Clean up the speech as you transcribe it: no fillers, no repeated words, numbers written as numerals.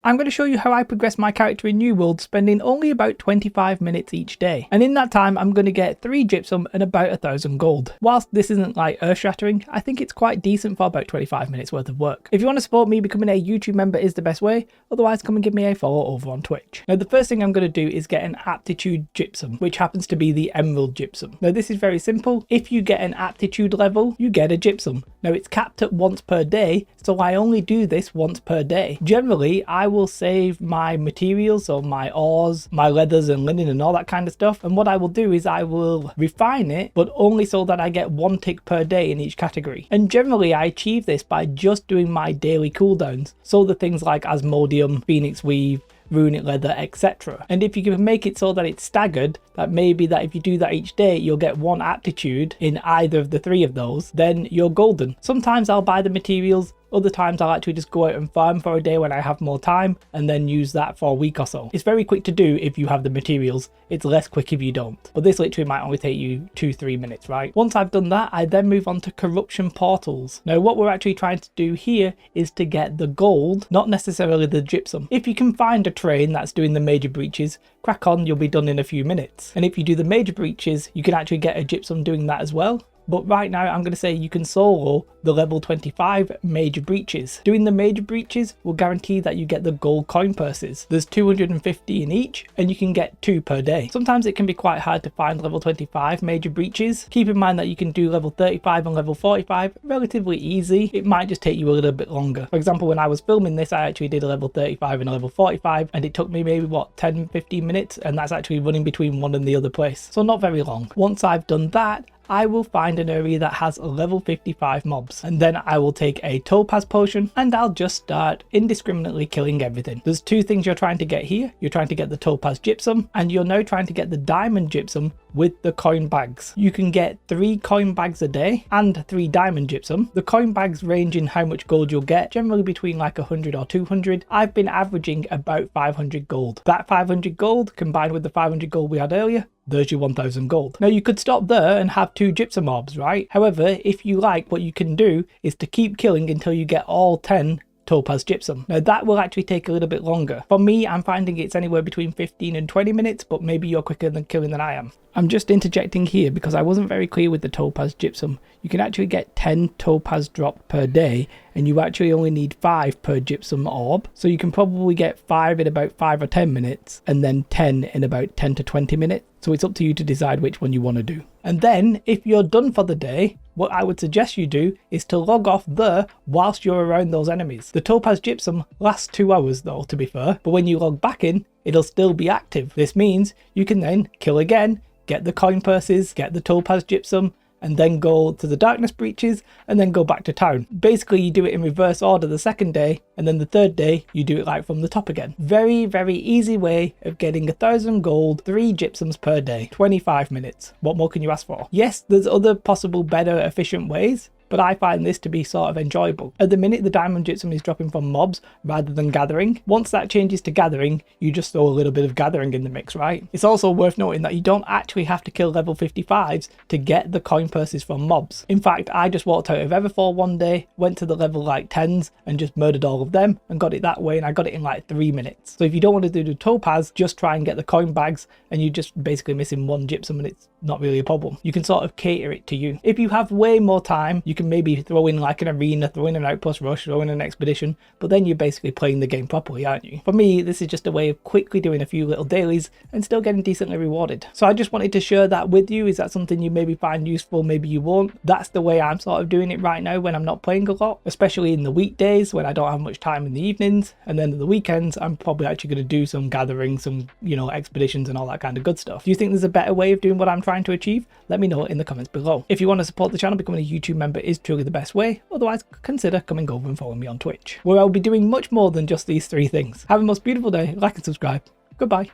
I'm going to show you how I progress my character in New World, spending only about 25 minutes each day. And in that time, I'm going to get 3 gypsum and about 1,000 gold. Whilst this isn't like earth-shattering, I think it's quite decent for about 25 minutes worth of work. If you want to support me, becoming a YouTube member is the best way. Otherwise, come and give me a follow over on Twitch. Now, the first thing I'm going to do is get an aptitude gypsum, which happens to be the emerald gypsum. Now, this is very simple. If you get an aptitude level, you get a gypsum. Now, it's capped at once per day, so I only do this once per day. Generally, I will save my materials, so my ores, my leathers and linen and all that kind of stuff, and what I will do is I will refine it, but only so that I get 1 tick per day in each category. And generally I achieve this by just doing my daily cooldowns, so the things like Asmodeum, Phoenix Weave, Runic Leather, etc. And if you can make it so that it's staggered, that maybe that if you do that each day you'll get 1 aptitude in either of the 3 of those, then you're golden. Sometimes I'll buy the materials, other times I'll actually just go out and farm for a day when I have more time and then use that for a week or so. It's very quick to do if you have the materials, it's less quick if you don't. But this literally might only take you 2-3 minutes, right? Once I've done that, I then move on to corruption portals. Now what we're actually trying to do here is to get the gold, not necessarily the gypsum. If you can find a train that's doing the major breaches, crack on, you'll be done in a few minutes. And if you do the major breaches, you can actually get a gypsum doing that as well. But right now I'm going to say you can solo the level 25 major breaches. Doing the major breaches will guarantee that you get the gold coin purses. There's 250 in each and you can get 2 per day. Sometimes it can be quite hard to find level 25 major breaches. Keep in mind that you can do level 35 and level 45 relatively easy. It might just take you a little bit longer. For example, when I was filming this, I actually did a level 35 and a level 45 and it took me maybe what 10-15 minutes, and that's actually running between one and the other place. So not very long. Once I've done that, I will find an area that has level 55 mobs, and then I will take a topaz potion and I'll just start indiscriminately killing everything. There's 2 things you're trying to get here. You're trying to get the topaz gypsum and you're now trying to get the diamond gypsum with the coin bags. You can get 3 coin bags a day and 3 diamond gypsum. The coin bags range in how much gold you'll get, generally between like 100 or 200. I've been averaging about 500 gold. That 500 gold combined with the 500 gold we had earlier, there's your 1,000 gold. Now you could stop there and have 2 gypsum orbs, right? However, if you like, what you can do is to keep killing until you get all 10 topaz gypsum. Now that will actually take a little bit longer. For me, I'm finding it's anywhere between 15 and 20 minutes, but maybe you're quicker than killing than I am. I'm just interjecting here because I wasn't very clear with the topaz gypsum. You can actually get 10 topaz dropped per day and you actually only need 5 per gypsum orb. So you can probably get 5 in about 5 or 10 minutes and then 10 in about 10 to 20 minutes. So it's up to you to decide which one you want to do. And then if you're done for the day, what I would suggest you do is to log off there whilst you're around those enemies. The topaz gypsum lasts 2 hours though, to be fair, but when you log back in, it'll still be active. This means you can then kill again, get the coin purses, get the topaz gypsum, and then go to the darkness breaches and then go back to town. Basically you do it in reverse order the second day, and then the third day you do it like from the top again. Very, very easy way of getting 1,000 gold, 3 gypsums per day, 25 minutes. What more can you ask for? Yes, there's other possible better efficient ways, but I find this to be sort of enjoyable. At the minute, the diamond gypsum is dropping from mobs rather than gathering. Once that changes to gathering, you just throw a little bit of gathering in the mix, right? It's also worth noting that you don't actually have to kill level 55s to get the coin purses from mobs. In fact, I just walked out of Everfall one day, went to the level like 10s and just murdered all of them and got it that way, and I got it in like 3 minutes. So if you don't want to do the topaz, just try and get the coin bags and you're just basically missing 1 gypsum and it's not really a problem. You can sort of cater it to you. If you have way more time, you can maybe throw in like an arena, throw in an outpost rush, throw in an expedition, but then you're basically playing the game properly, aren't you? For me, this is just a way of quickly doing a few little dailies and still getting decently rewarded. So I just wanted to share that with you. Is that something you maybe find useful, maybe you won't? That's the way I'm sort of doing it right now when I'm not playing a lot, especially in the weekdays when I don't have much time in the evenings, and then the weekends I'm probably actually going to do some gathering, some, you know, expeditions and all that kind of good stuff. Do you think there's a better way of doing what I'm trying to achieve? Let me know in the comments below. If you want to support the channel, becoming a YouTube member is truly the best way. Otherwise, consider coming over and following me on Twitch, where I'll be doing much more than just these 3 things. Have a most beautiful day, like and subscribe. Goodbye.